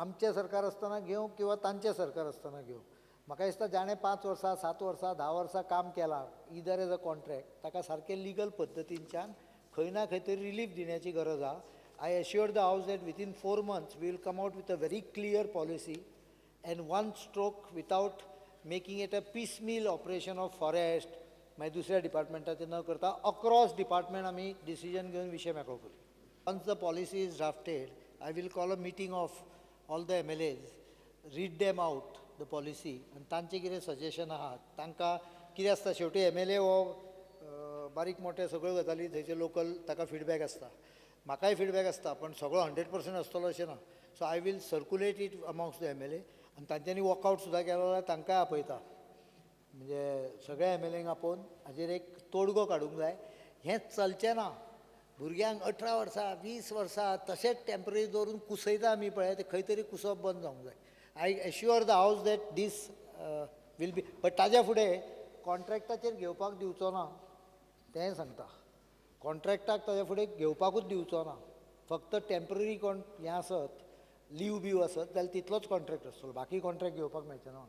आमचे सरकार असताना घेऊ किंवा तांचे सरकार असताना घेऊ, म्हाका दिसता जाणें 5 वर्सां 7 वर्सां 10 वर्सां काम केलां इदर एज अ कॉन्ट्रॅक्ट ताका सारकें लिगल पद्दतींच्यान खंय ना खंय तरी रिलीफ दिवपाची गरज आहा. I assured the house that within 4 months we will come out with a very clear policy and one stroke without making it a piecemeal operation of forest मागीर दुसऱ्या डिपार्टमेंटाचें न करता अक्रॉस डिपार्टमेंट आमी डिसिजन घेवन विशय मेकळो करतले. Once the policy is drafted I will call a meeting of all the MLAs, read them out the policy आनी तांचे कितें सजेशन आहात तांकां कितें आसता शेवटी MLA हो बारीक मोठे सगळ्यो गजाली थंयचे लोकल ताका फिडबॅक आसता, म्हाकाय फिडबॅक आसता, पण सगळो 100% आसतलो अशें ना. So I will circulate it amongst the MLA आनी तांच्यांनी वॉकआउट सुद्दां केलो जाल्यार तांकांय आपयता, म्हणजे सगळ्या MLAंक आपोवन हाजेर एक तोडगो काडूंक जाय. हें चलचें ना. भुरग्यांक 18 वर्सां 20 वर्सां तशेंच टेम्पररी दवरून कुसयता आमी पळय, ते खंय तरी कुसप बंद जावंक जाय. I assure the house that this will be, but ताज्या फुडें कॉन्ट्रॅक्टाचेर घेवपाक दिवचो ना तेंय सांगता. कॉन्ट्रॅक्टाक ताज्या फुडें घेवपाकूच दिवचो ना. फक्त टेम्पररी हें आसत लीव बीव आसत जाल्यार तितलोच कॉन्ट्रॅक्ट आसतलो, बाकी कॉन्ट्रॅक्ट घेवपाक मेळचें ना.